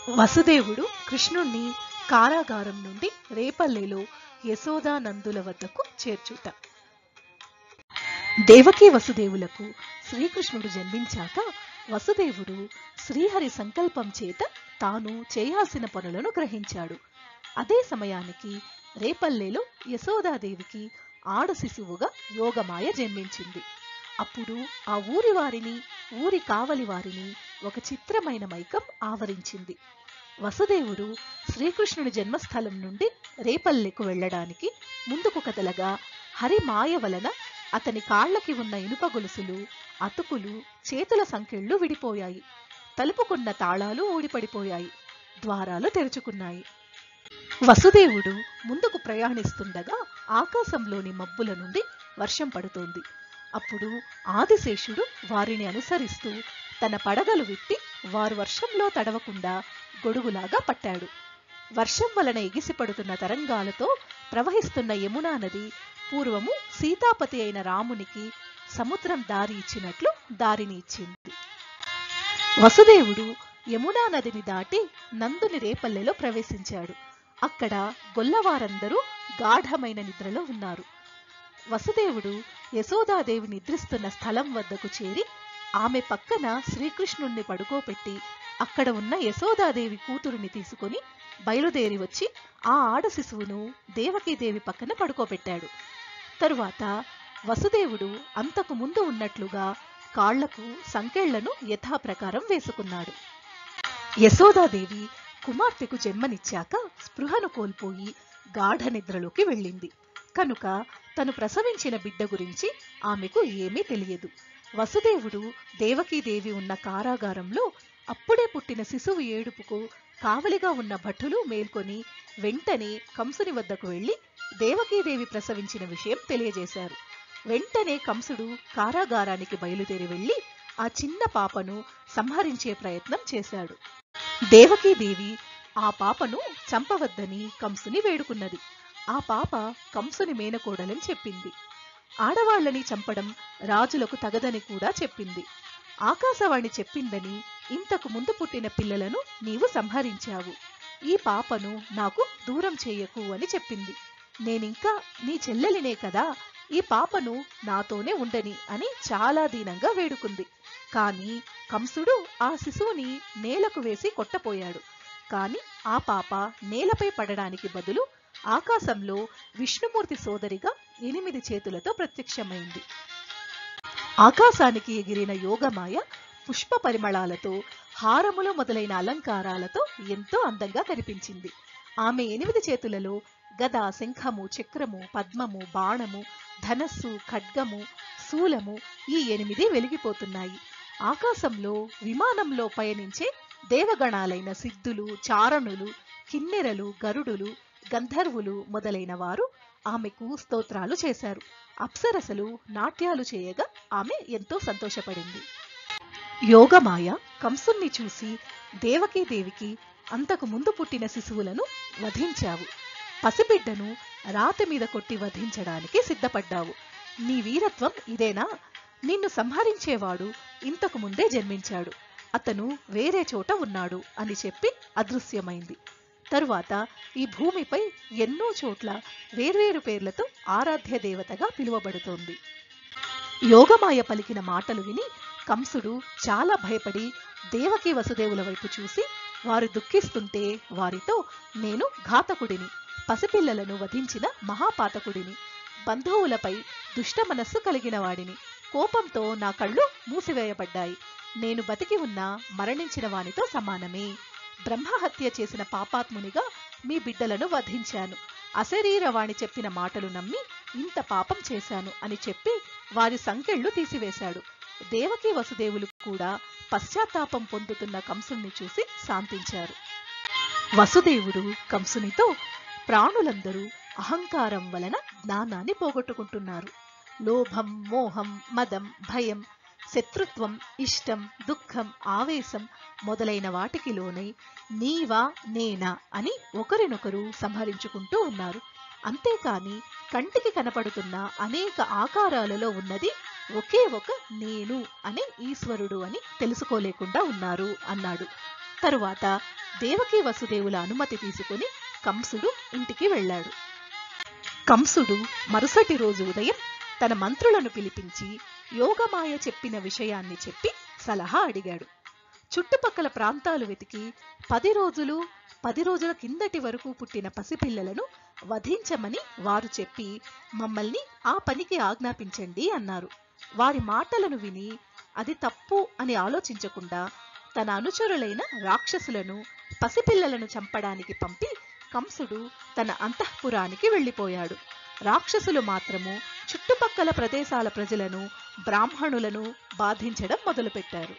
వసుదేవుడు కృష్ణుణ్ణి కారాగారం నుండి రేపల్లెలో యశోదానందుల వద్దకు చేర్చుట. దేవకీ వసుదేవులకు శ్రీకృష్ణుడు జన్మించాక వసుదేవుడు శ్రీహరి సంకల్పం చేత తాను చేయాల్సిన పనులను గ్రహించాడు. అదే సమయానికి రేపల్లెలో యశోదాదేవికి ఆడ శిశువుగా యోగమాయ జన్మించింది. అప్పుడు ఆ ఊరి వారిని, ఊరి కావలి వారిని ఒక చిత్రమైన మైకం ఆవరించింది. వసుదేవుడు శ్రీకృష్ణుని జన్మస్థలం నుండి రేపల్లెకు వెళ్లడానికి ముందుకు కదలగా హరి మాయ వలన అతని కాళ్లకి ఉన్న ఇనుప గొలుసులు, అతుకులు, చేతుల సంకెళ్ళు విడిపోయాయి. తలుపుకున్న తాళాలు ఊడిపడిపోయాయి. ద్వారాలు తెరుచుకున్నాయి. వసుదేవుడు ముందుకు ప్రయాణిస్తుండగా ఆకాశంలోని మబ్బుల నుండి వర్షం పడుతోంది. అప్పుడు ఆదిశేషుడు వారిని అనుసరిస్తూ తన పడగలు విప్పి వారు వర్షంలో తడవకుండా గొడుగులాగా పట్టాడు. వర్షం వలన ఎగిసిపడుతున్న తరంగాలతో ప్రవహిస్తున్న యమునా నది పూర్వము సీతాపతి అయిన రామునికి సముద్రం దారి ఇచ్చినట్లు దారిని ఇచ్చింది. వసుదేవుడు యమునా నదిని దాటి నందుని రేపల్లెలో ప్రవేశించాడు. అక్కడ గొల్లవారందరూ గాఢమైన నిద్రలో ఉన్నారు. వసుదేవుడు యశోదాదేవి నిద్రిస్తున్న స్థలం వద్దకు చేరి ఆమె పక్కన శ్రీకృష్ణుణ్ణి పడుకోపెట్టి అక్కడ ఉన్న యశోదాదేవి కూతురుని తీసుకుని బయలుదేరి వచ్చి ఆ ఆడ శిశువును దేవకీదేవి పక్కన పడుకోబెట్టాడు. తరువాత వసుదేవుడు అంతకు ముందు ఉన్నట్లుగా కాళ్లకు సంకెళ్లను యథాప్రకారం వేసుకున్నాడు. యశోదాదేవి కుమార్తెకు జన్మనిచ్చాక స్పృహను కోల్పోయి గాఢ నిద్రలోకి వెళ్ళింది. కనుక తను ప్రసవించిన బిడ్డ గురించి ఆమెకు ఏమీ తెలియదు. వసుదేవుడు దేవకీదేవి ఉన్న కారాగారంలో అప్పుడే పుట్టిన శిశువు ఏడుపుకు కావలిగా ఉన్న భటులు మేల్కొని వెంటనే కంసుని వద్దకు వెళ్లి దేవకీదేవి ప్రసవించిన విషయం తెలియజేశారు. వెంటనే కంసుడు కారాగారానికి బయలుదేరి వెళ్లి ఆ చిన్న పాపను సంహరించే ప్రయత్నం చేశాడు. దేవకీదేవి ఆ పాపను చంపవద్దని కంసుని వేడుకున్నది. ఆ పాప కంసుని మేనకోడలని చెప్పింది. ఆడవాళ్లని చంపడం రాజులకు తగదని కూడా చెప్పింది. ఆకాశవాణి చెప్పిందని ఇంతకు ముందు పుట్టిన పిల్లలను నీవు సంహరించావు. ఈ పాపను నాకు దూరం చేయకు అని చెప్పింది. నేనింకా నీ చెల్లెలినే కదా, ఈ పాపను నాతోనే ఉండని అని చాలా దీనంగా వేడుకుంది. కాని కంసుడు ఆ శిశువుని నేలకు వేసి కొట్టపోయాడు. కాని ఆ పాప నేలపై పడడానికి బదులు ఆకాశంలో విష్ణుమూర్తి సోదరిగా 8 చేతులతో ప్రత్యక్షమైంది. ఆకాశానికి ఎగిరిన యోగమాయ పుష్ప పరిమళాలతో, హారములు మొదలైన అలంకారాలతో ఎంతో అందంగా కనిపించింది. ఆమె 8 చేతులలో గద, శంఖము, చక్రము, పద్మము, బాణము, ధనస్సు, ఖడ్గము, శూలము ఈ 8 వెలిగిపోతున్నాయి. ఆకాశంలో విమానంలో పయనించే దేవగణాలైన సిద్ధులు, చారణులు, కిన్నెరలు, గరుడులు, గంధర్వులు మొదలైన వారు ఆమెకు స్తోత్రాలు చేశారు. అప్సరసలు నాట్యాలు చేయగా ఆమె ఎంతో సంతోషపడింది. యోగమాయ కంసుణ్ణి చూసి దేవకీదేవికి అంతకు ముందు పుట్టిన శిశువులను వధించావు. పసిబిడ్డను రాతి మీద కొట్టి వధించడానికి సిద్ధపడ్డావు. నీ వీరత్వం ఇదేనా? నిన్ను సంహరించేవాడు ఇంతకు ముందే జన్మించాడు. అతను వేరే చోట ఉన్నాడు అని చెప్పి అదృశ్యమైంది. తరువాత ఈ భూమిపై ఎన్నో చోట్ల వేర్వేరు పేర్లతో ఆరాధ్య దేవతగా పిలువబడుతోంది. యోగమాయ పలికిన మాటలు విని కంసుడు చాలా భయపడి దేవకీ వసుదేవుల వైపు చూసి వారు దుఃఖిస్తుంటే వారితో, నేను ఘాతకుడిని, పసిపిల్లలను వధించిన మహాపాతకుడిని, బంధువులపై దుష్ట మనస్సు కలిగిన వాడిని, కోపంతో నా కళ్ళు మూసివేయబడ్డాయి. నేను బతికి ఉన్నా మరణించిన వానితో సమానమే. బ్రహ్మహత్య చేసిన పాపాత్మునిగా మీ బిడ్డలను వధించాను. అశరీరవాణి చెప్పిన మాటలు నమ్మి ఇంత పాపం చేశాను అని చెప్పి వారి సంకెళ్ళు తీసివేశాడు. దేవకీ వసుదేవులు కూడా పశ్చాత్తాపం పొందుతున్న కంసుని చూసి శాంతించారు. వసుదేవుడు కంసునితో, ప్రాణులందరూ అహంకారం వలన జ్ఞానాన్ని పోగొట్టుకుంటున్నారు. లోభం, మోహం, మదం, భయం, శత్రుత్వం, ఇష్టం, దుఃఖం, ఆవేశం మొదలైన వాటికి లోనై నీవా నేనా అని ఒకరినొకరు సంహరించుకుంటూ ఉన్నారు. అంతేకాని కంటికి కనపడుతున్న అనేక ఆకారాలలో ఉన్నది ఒకే ఒక నేను అనే ఈశ్వరుడు అని తెలుసుకోలేకుండా ఉన్నారు అన్నాడు. తరువాత దేవకీ వసుదేవుల అనుమతి తీసుకుని కంసుడు ఇంటికి వెళ్ళాడు. కంసుడు మరుసటి రోజు ఉదయం తన మంత్రులను పిలిపించి యోగమాయ చెప్పిన విషయాన్ని చెప్పి సలహా అడిగాడు. చుట్టుపక్కల ప్రాంతాలు వెతికి 10 రోజుల కిందటి వరకు పుట్టిన పసిపిల్లలను వధించమని వారు చెప్పి మమ్మల్ని ఆ పనికి ఆజ్ఞాపించండి అన్నారు. వారి మాటలను విని అది తప్పు అని ఆలోచించకుండా తన అనుచరులైన రాక్షసులను పసిపిల్లలను చంపడానికి పంపి కంసుడు తన అంతఃపురానికి వెళ్ళిపోయాడు. రాక్షసులు మాత్రము చుట్టుపక్కల ప్రదేశాల ప్రజలను, బ్రాహ్మణులను బాధించడం మొదలుపెట్టారు.